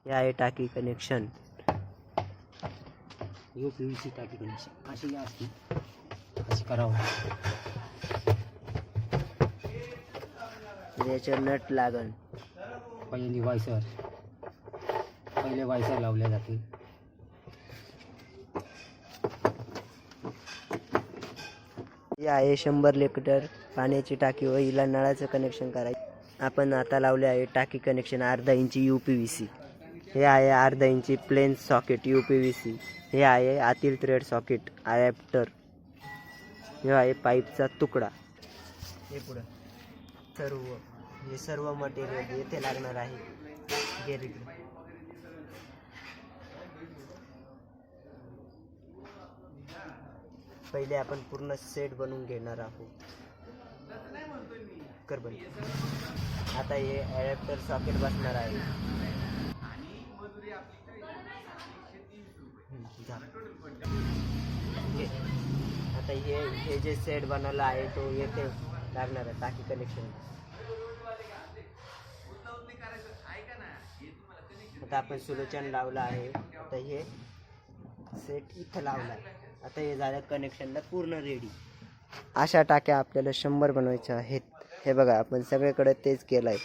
हे आहे टाकी कनेक्शन. PVC टाकी कनेक्शन अशी असते, अशी करावं. याच्यावर नट लागन. पहिले वायसर लावल्या जाते. ही आहे 100 लिटर पाण्याची टाकी व हिला नळाचं कनेक्शन करायचं. आपण आता लावले आहे टाकी कनेक्शन अर्धा इंची UPVC. हे आहे अर्धा इंची प्लेन सॉकेट UPVC. हे आहे आतील थ्रेड सॉकेट अडॅप्टर. हे आहे पाईपचा तुकडा. हे पुढं सर्व मटेरियल येथे लागणार आहे. पहिले आपण पूर्ण सेट बनवून घेणार आहोत. आता हे अडॅप्टर सॉकेट बसणार आहे. आता हे जे सेट बनवला आहे तो येथे लागणार आहे टाकी कनेक्शन. आता आपण सोल्युशन लावला आहे. आता हे सेट इथं लावला आहे. आता हे झालं कनेक्शनला पूर्ण रेडी. अशा टाक्या आपल्याला 100 बनवायच्या आहेत. हे बघा आपण सगळीकडे तेच केलं आहे.